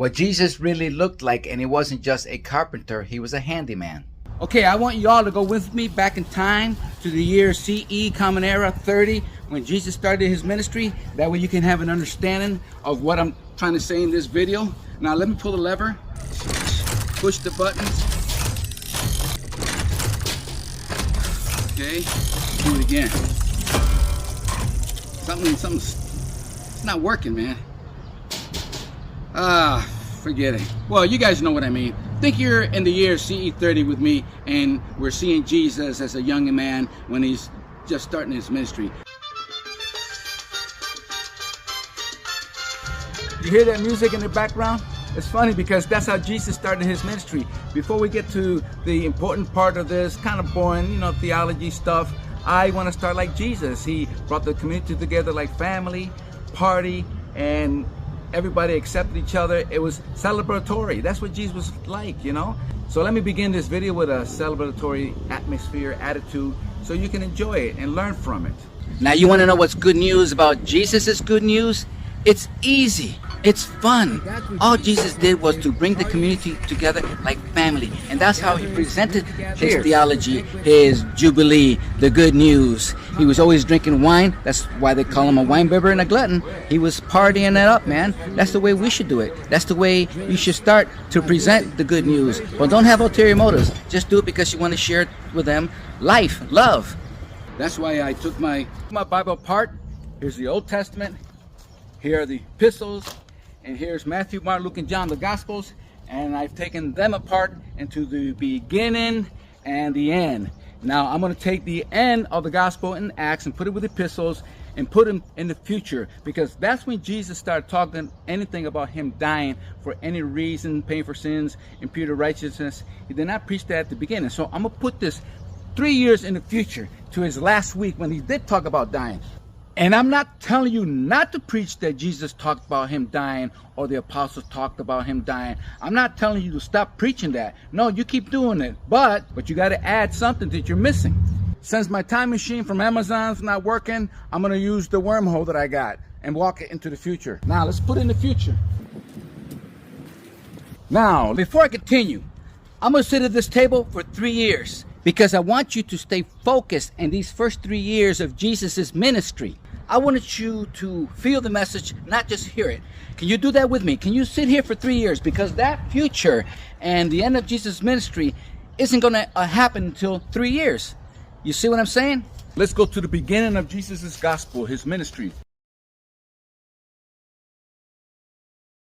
what Jesus really looked like, and he wasn't just a carpenter, he was a handyman. Okay, I want you all to go with me back in time to the year CE, Common Era 30, when Jesus started his ministry. That way you can have an understanding of what I'm trying to say in this video. Now let me pull the lever, push the buttons. Okay, do it again. Something's it's not working, man. Forget it. Well, you guys know what I mean. Think you're in the year CE 30 with me, and we're seeing Jesus as a young man when he's just starting his ministry. You hear that music in the background? It's funny because that's how Jesus started his ministry. Before we get to the important part of this, kind of boring, theology stuff, I want to start like Jesus. He brought the community together like family, party, and everybody accepted each other. It was celebratory. That's what Jesus was like, So let me begin this video with a celebratory atmosphere, attitude, so you can enjoy it and learn from it. Now you want to know what's good news about Jesus is good news? It's easy. It's fun. All Jesus did was to bring the community together like family. And that's how he presented his theology, his jubilee, the good news. He was always drinking wine. That's why they call him a wine bibber and a glutton. He was partying it up, man. That's the way we should do it. That's the way you should start to present the good news. Well, don't have ulterior motives. Just do it because you want to share it with them. Life, love. That's why I took my Bible apart. Here's the Old Testament. Here are the epistles. And here's Matthew, Mark, Luke, and John, the Gospels. And I've taken them apart into the beginning and the end. Now, I'm going to take the end of the Gospel in Acts and put it with epistles and put them in the future. Because that's when Jesus started talking anything about him dying for any reason, paying for sins, imputed righteousness. He did not preach that at the beginning. So I'm going to put this 3 years in the future to his last week when he did talk about dying. And I'm not telling you not to preach that Jesus talked about him dying or the apostles talked about him dying. I'm not telling you to stop preaching that. No, you keep doing it. But you got to add something that you're missing. Since my time machine from Amazon's not working, I'm going to use the wormhole that I got and walk it into the future. Now, let's put it in the future. Now, before I continue, I'm going to sit at this table for 3 years because I want you to stay focused in these first 3 years of Jesus's ministry. I wanted you to feel the message, not just hear it. Can you do that with me? Can you sit here for 3 years? Because that future and the end of Jesus' ministry isn't going to happen until 3 years. You see what I'm saying? Let's go to the beginning of Jesus' gospel, his ministry.